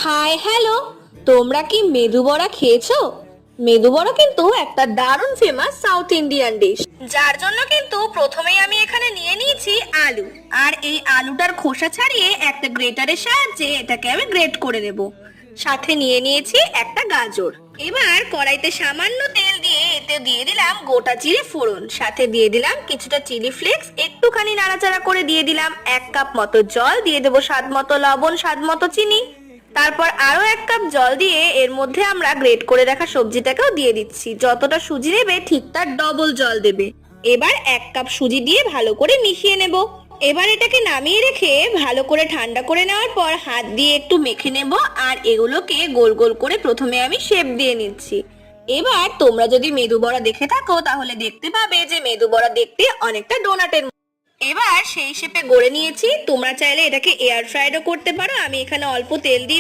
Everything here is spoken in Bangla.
হাই হ্যালো, তোমরা কি মেদু বড়া খেয়েছো? মেদু বড়া কিন্তু একটা দারুণ ফেমাস সাউথ ইন্ডিয়ান ডিশ, যার জন্য কিন্তু প্রথমেই আমি এখানে নিয়ে নিয়েছি আলু। আর এই আলুটার খোসা ছাড়িয়ে একটা গ্রেটারের সাহায্যে এটাকে আমি গ্রেট করে নেব। সাথে নিয়ে নিয়েছি একটা গাজর। এবার কড়াইতে সামান্য তেল দিয়ে এতে দিয়ে দিলাম গোটা জিরে ফোড়ন, সাথে দিয়ে দিলাম কিছুটা চিলি ফ্লেক্স, একটুখানি নাড়াচাড়া করে দিয়ে দিলাম 1 কাপ মতো জল, দিয়ে দেবো স্বাদ মতো লবণ, স্বাদ মতো চিনি। তারপর আরো 1 কাপ জল দিয়ে এর মধ্যে আমরা গ্রেট করে রাখা সবজিটাকেও দিয়ে দিচ্ছি। যতটা সুজি নেবে ঠিক তার ডবল জল দেবে। এবার 1 কাপ সুজি দিয়ে ভালো করে মিশিয়ে নেব। এবার এটাকে নামিয়ে রেখে ভালো করে ঠান্ডা করে নেওয়ার পর হাত দিয়ে একটু মেখে নেব। আর এগুলোকে গোল গোল করে প্রথমে আমি শেপ দিয়ে নিচ্ছি। এবার তোমরা যদি মেদু বড়া দেখে থাকো তাহলে দেখতে পাবে যে মেদু বড়া দেখতে অনেকটা ডোনাটের। এবার সেই শেপে গড়ে নিয়েছি। তোমরা চাইলে এটাকে এয়ার ফ্রাইডও করতে পারো। আমি এখানে অল্প তেল দিয়ে